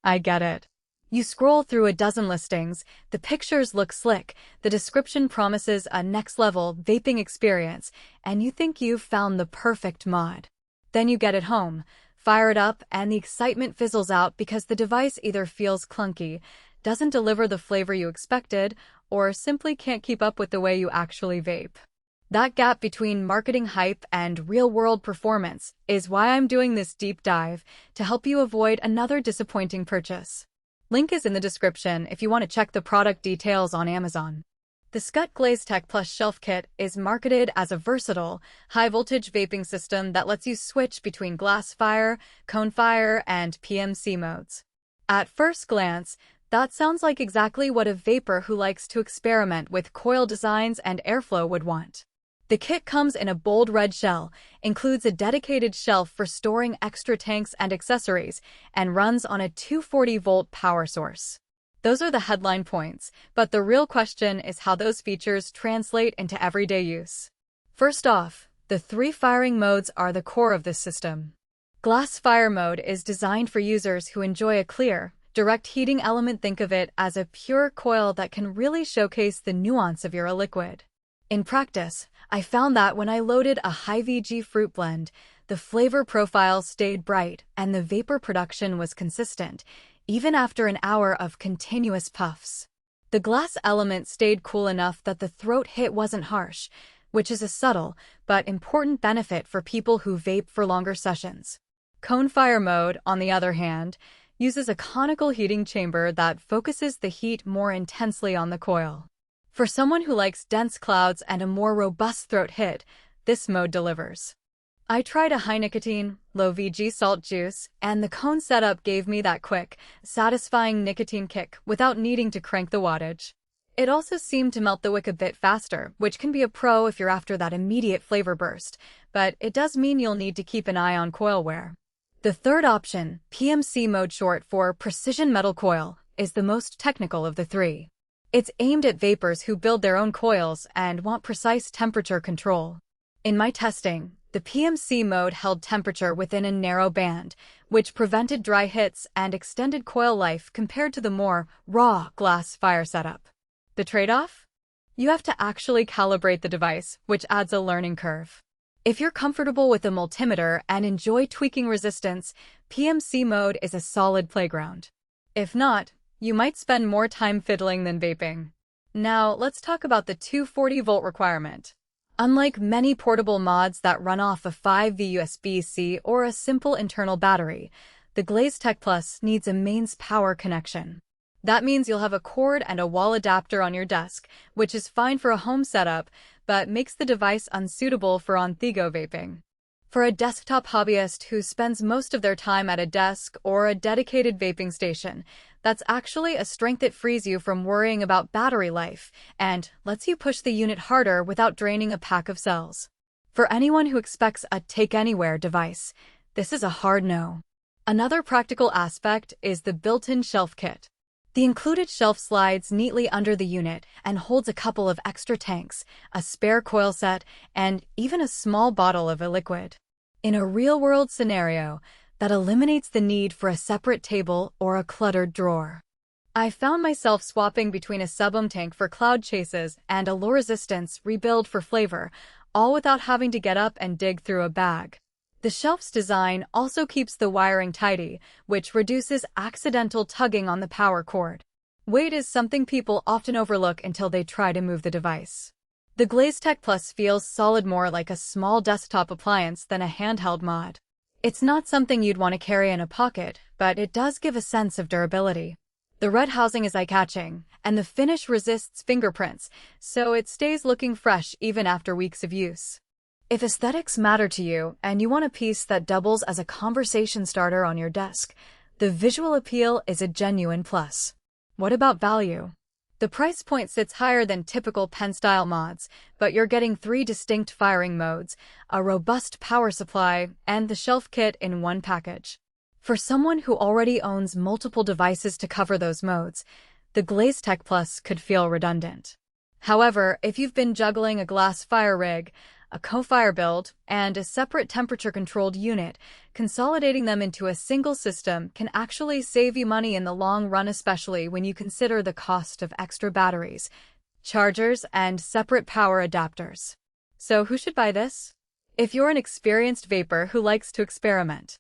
I get it. You scroll through a dozen listings, the pictures look slick, the description promises a next-level vaping experience, and you think you've found the perfect mod. Then you get it home, fire it up, and the excitement fizzles out because the device either feels clunky, doesn't deliver the flavor you expected, or simply can't keep up with the way you actually vape. That gap between marketing hype and real-world performance is why I'm doing this deep dive to help you avoid another disappointing purchase. Link is in the description if you want to check the product details on Amazon. The Skutt GLAZETECH Plus Shelf Kit is marketed as a versatile, high-voltage vaping system that lets you switch between glass fire, cone fire, and PMC modes. At first glance, that sounds like exactly what a vapor who likes to experiment with coil designs and airflow would want. The kit comes in a bold red shell, includes a dedicated shelf for storing extra tanks and accessories, and runs on a 240-volt power source. Those are the headline points, but the real question is how those features translate into everyday use. First off, the 3 firing modes are the core of this system. Glass fire mode is designed for users who enjoy a clear, direct heating element. Think of it as a pure coil that can really showcase the nuance of your liquid. In practice, I found that when I loaded a high VG fruit blend, the flavor profile stayed bright and the vapor production was consistent, even after an hour of continuous puffs. The glass element stayed cool enough that the throat hit wasn't harsh, which is a subtle but important benefit for people who vape for longer sessions. Cone fire mode, on the other hand, uses a conical heating chamber that focuses the heat more intensely on the coil. For someone who likes dense clouds and a more robust throat hit, this mode delivers. I tried a high-nicotine, low-VG salt juice, and the cone setup gave me that quick, satisfying nicotine kick without needing to crank the wattage. It also seemed to melt the wick a bit faster, which can be a pro if you're after that immediate flavor burst, but it does mean you'll need to keep an eye on coil wear. The third option, PMC mode, short for Precision Metal Coil, is the most technical of the 3. It's aimed at vapors who build their own coils and want precise temperature control. In my testing, the PMC mode held temperature within a narrow band, which prevented dry hits and extended coil life compared to the more raw glass fire setup. The trade-off? You have to actually calibrate the device, which adds a learning curve. If you're comfortable with a multimeter and enjoy tweaking resistance, PMC mode is a solid playground. If not, you might spend more time fiddling than vaping. Now, let's talk about the 240-volt requirement. Unlike many portable mods that run off a 5V USB-C or a simple internal battery, the GLAZETECH Plus needs a mains power connection. That means you'll have a cord and a wall adapter on your desk, which is fine for a home setup, but makes the device unsuitable for on-the-go vaping. For a desktop hobbyist who spends most of their time at a desk or a dedicated vaping station, that's actually a strength. It frees you from worrying about battery life and lets you push the unit harder without draining a pack of cells. For anyone who expects a take-anywhere device, this is a hard no. Another practical aspect is the built-in shelf kit. The included shelf slides neatly under the unit and holds a couple of extra tanks, a spare coil set, and even a small bottle of a liquid. In a real-world scenario, that eliminates the need for a separate table or a cluttered drawer. I found myself swapping between a sub-ohm tank for cloud chases and a low-resistance rebuild for flavor, all without having to get up and dig through a bag. The shelf's design also keeps the wiring tidy, which reduces accidental tugging on the power cord. Weight is something people often overlook until they try to move the device. The GLAZETECH Plus feels solid, more like a small desktop appliance than a handheld mod. It's not something you'd want to carry in a pocket, but it does give a sense of durability. The red housing is eye-catching, and the finish resists fingerprints, so it stays looking fresh even after weeks of use. If aesthetics matter to you and you want a piece that doubles as a conversation starter on your desk, the visual appeal is a genuine plus. What about value? The price point sits higher than typical pen-style mods, but you're getting 3 distinct firing modes, a robust power supply, and the shelf kit in one package. For someone who already owns multiple devices to cover those modes, the GLAZETECH Plus could feel redundant. However, if you've been juggling a glass fire rig, a co-fire build, and a separate temperature-controlled unit. Consolidating them into a single system can actually save you money in the long run, especially when you consider the cost of extra batteries, chargers, and separate power adapters. So who should buy this? If you're an experienced vapor who likes to experiment,